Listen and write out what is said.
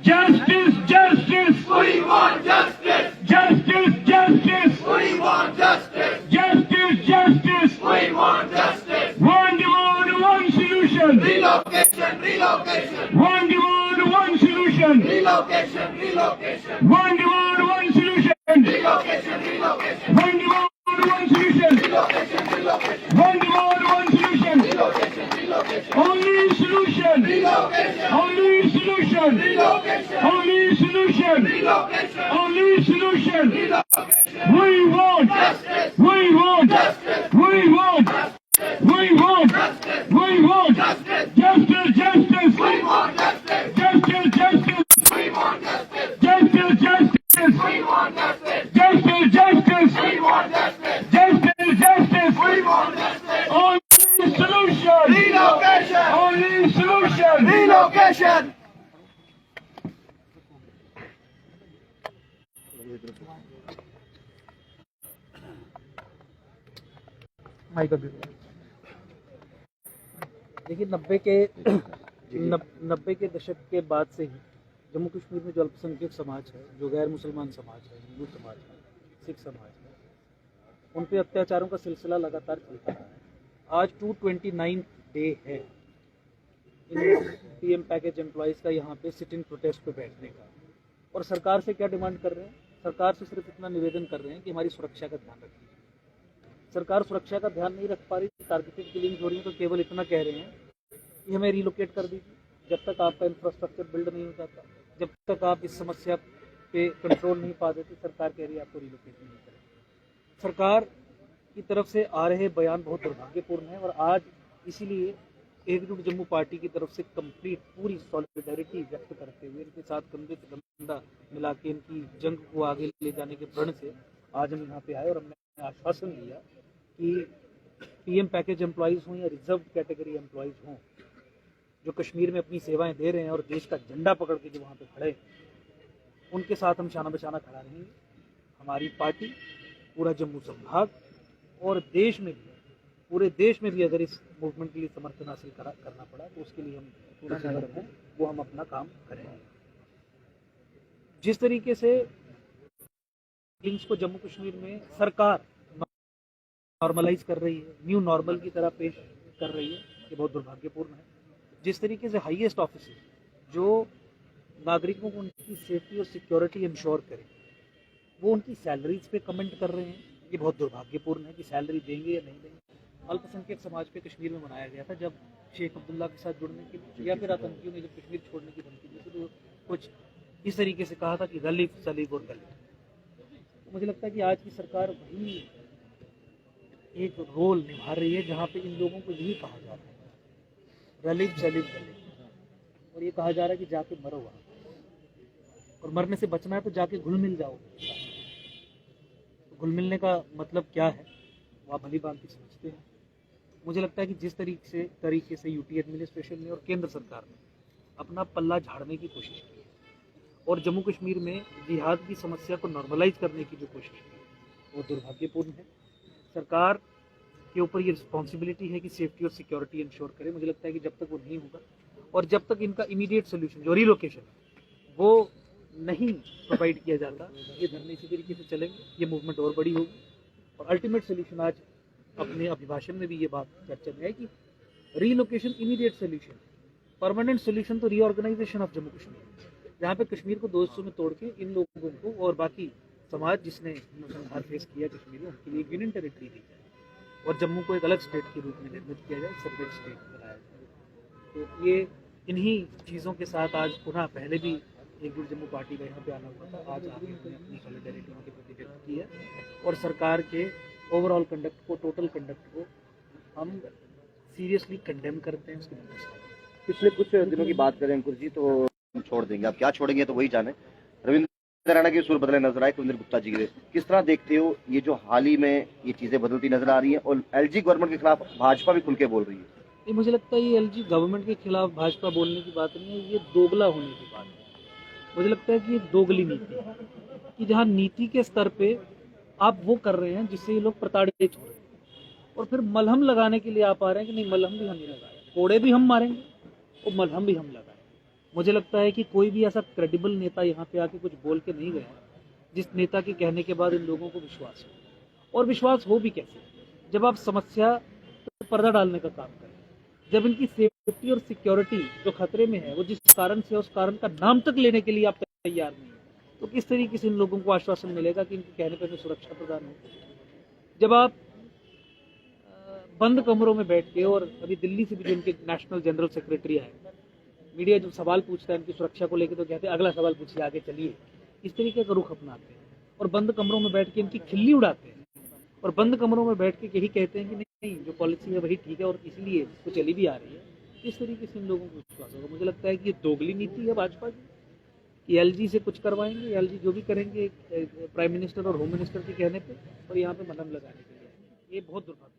Justice, justice. We want justice. Justice, justice. We want justice. Justice, justice. We want justice. One demand, one solution. Relocation, relocation. One demand, one solution. Relocation, relocation. One demand, one solution. Relocation, relocation. One demand, one solution. Relocation, relocation. One demand, one solution. Relocation, relocation. Only solution. Relocation. Only solution. Relocation. Only solution. Relocation. Only solution. Relocation. We want. Justice. We want. Justice. We want. We want. Justice. We want. Justice. Justice, justice. We want justice. Justice, justice. We want justice. Justice, justice. We want justice. Justice, justice. We want justice. Justice, justice. We want justice. Only solution. Relocation. Only solution. Relocation. देखिए 90 के दशक के बाद से ही जम्मू कश्मीर में जो अल्पसंख्यक समाज है, जो गैर मुसलमान समाज है, हिंदू समाज है, सिख समाज है, उन पे अत्याचारों का सिलसिला लगातार चलता रहा है। आज 229 डे है इन पीएम पैकेज एम्प्लॉयज़ का यहाँ पे सिट इन प्रोटेस्ट पे बैठने का। और सरकार से क्या डिमांड कर रहे हैं? सरकार से सिर्फ इतना निवेदन कर रहे हैं कि हमारी सुरक्षा का ध्यान रखिए। सरकार सुरक्षा का ध्यान नहीं रख पा रही, टारगेटेड किलिंग्स हो रही है, तो केवल इतना कह रहे हैं कि हमें रिलोकेट कर दीजिए। जब तक आपका इंफ्रास्ट्रक्चर बिल्ड नहीं हो जाता, जब तक आप इस समस्या पे कंट्रोल नहीं पा देते, सरकार कह रही है आपको रिलोकेट नहीं करें। सरकार की तरफ से आ रहे बयान बहुत दुर्भाग्यपूर्ण है और आज इसीलिए एकजुट जम्मू पार्टी की तरफ से कंप्लीट पूरी सॉलिडारिटी व्यक्त करते हुए इनके साथ कंधे से कंधा मिला के इनकी जंग को आगे ले जाने के प्रण से आज हम यहाँ पे आए और हमने आश्वासन दिया कि पीएम पैकेज एम्प्लॉयज़ हों या रिजर्व कैटेगरी एम्प्लॉयज़ हों, जो कश्मीर में अपनी सेवाएं दे रहे हैं और देश का झंडा पकड़ के जो वहाँ पे खड़े हैं, उनके साथ हम शाना बशाना खड़ा रहेंगे। हमारी पार्टी पूरा जम्मू संभाग और देश में भी, पूरे देश में भी अगर इस मूवमेंट के लिए समर्थन हासिल करना पड़ा तो उसके लिए हम पूरा सजग हैं, वो हम अपना काम करेंगे। जिस तरीके से लिंक्स को जम्मू कश्मीर में सरकार नॉर्मलाइज कर रही है, न्यू नॉर्मल की तरह पेश कर रही है, ये बहुत दुर्भाग्यपूर्ण है। जिस तरीके से हाईएस्ट ऑफिसर जो नागरिकों को उनकी सेफ्टी और सिक्योरिटी इंश्योर करें, वो उनकी सैलरीज पे कमेंट कर रहे हैं, ये बहुत दुर्भाग्यपूर्ण है कि सैलरी देंगे या नहीं देंगे। अल्पसंख्यक समाज पे कश्मीर में मनाया गया था जब शेख अब्दुल्ला के साथ जुड़ने के लिए, या फिर आतंकियों ने जब कश्मीर छोड़ने की धमकी दी थी, तो कुछ इस तरीके से कहा था कि गलीफ सलीब और गलीफ। मुझे लगता है कि आज की सरकार वही एक रोल निभा रही है जहाँ पे इन लोगों को यही कहा जा रहा है, रलीब सलीब गलीब, और ये कहा जा रहा है कि जाके मरो वहाँ, और मरने से बचना है तो जाके घुल मिल जाओ। तो घुल मिलने का मतलब क्या है वो आप भली भांति समझते हैं। मुझे लगता है कि जिस तरीके से यूटी एडमिनिस्ट्रेशन ने और केंद्र सरकार ने अपना पल्ला झाड़ने की कोशिश की और जम्मू कश्मीर में जिहाद की समस्या को नॉर्मलाइज करने की जो कोशिश की, वो दुर्भाग्यपूर्ण है। सरकार के ऊपर ये रिस्पॉन्सिबिलिटी है कि सेफ्टी और सिक्योरिटी इंश्योर करे। मुझे लगता है कि जब तक वो नहीं होगा और जब तक इनका इमीडिएट सोल्यूशन जो रिलोकेशन है वो नहीं प्रोवाइड किया जाता, ये धरने इसी तरीके से चलेंगे, ये मूवमेंट और बड़ी होगी। और अल्टीमेट सोल्यूशन आज अपने अभिभाषण में भी ये बात चर्चा में है कि relocation immediate solution, permanent solution तो रीऑर्गेनाइजेशन ऑफ जम्मू कश्मीर, जहाँ पे कश्मीर को 2 हिस्सों में तोड़ के इन लोगों को और बाकी समाज जिसने नरसंहार फेस किया कश्मीर में, उनके लिए एक यूनियन टेरिटरी दी जाए और जम्मू को एक अलग स्टेट के रूप में निर्मित किया जाए, सेपरेट स्टेट बनाया जाए। तो ये इन्हीं चीज़ों के साथ आज पुनः, पहले भी एकजुट जम्मू पार्टी का यहाँ पे आना हुआ था, आज आगे हमने अपनी सॉलिडारिटी उनके प्रति व्यक्त की है और सरकार के ओवरऑल कंडक्ट को, टोटल कंडक्ट को हम सीरियसली कंडेम करते हैं। उसके पिछले कुछ दिनों की बात करें अंकुर जी, तो हम छोड़ देंगे, आप क्या छोड़ेंगे तो वही जाने। रविंद्र राणा के सुर बदले नजर आए कुलदीप गुप्ता जी के, किस तरह देखते हो ये जो हाल ही में ये चीजें बदलती नजर आ रही हैं और एलजी गवर्नमेंट के खिलाफ भाजपा भी खुल के बोल रही है? ये मुझे लगता है ये एलजी गवर्नमेंट के खिलाफ भाजपा बोलने की बात नहीं है, ये दोगला होने की बात है। मुझे लगता है कि ये दोगली नीति है कि जहाँ नीति के स्तर पे आप वो कर रहे हैं जिससे ये लोग प्रताड़ित हो रहे हैं और फिर मलहम लगाने के लिए आप आ रहे हैं कि नहीं मलहम भी हम नहीं लगाए, कोड़े भी हम मारेंगे और मलहम भी हम लगाए। मुझे लगता है कि कोई भी ऐसा क्रेडिबल नेता यहाँ पे आके कुछ बोल के नहीं गया जिस नेता के कहने के बाद इन लोगों को विश्वास हो। और विश्वास हो भी कैसे जब आप समस्या पर पर्दा डालने का काम करें, जब इनकी सेफ्टी और सिक्योरिटी जो खतरे में है वो जिस कारण से उस कारण का नाम तक लेने के लिए आप तैयार नहीं है, तो किस तरीके से इन लोगों को आश्वासन मिलेगा कि इनके कहने पर सुरक्षा प्रदान हो। जब आप बंद कमरों में बैठ के, और अभी दिल्ली से भी जो इनके नेशनल जनरल सेक्रेटरी आए, मीडिया जब सवाल पूछता है इनकी सुरक्षा को लेकर तो कहते हैं अगला सवाल पूछिए, आगे चलिए, इस तरीके का रुख अपनाते हैं और बंद कमरों में बैठ के इनकी खिल्ली उड़ाते हैं और बंद कमरों में बैठ के यही कहते हैं कि नहीं जो पॉलिसी है वही ठीक है और इसीलिए तो चली भी आ रही है। किस तरीके से इन लोगों को विश्वास होगा? मुझे लगता है कि ये दोगली नीति है भाजपा की कि एलजी से कुछ करवाएंगे, एलजी जो भी करेंगे प्राइम मिनिस्टर और होम मिनिस्टर के कहने पे और यहाँ पे मलहम लगाने के लिए। ये बहुत दुर्भाग्य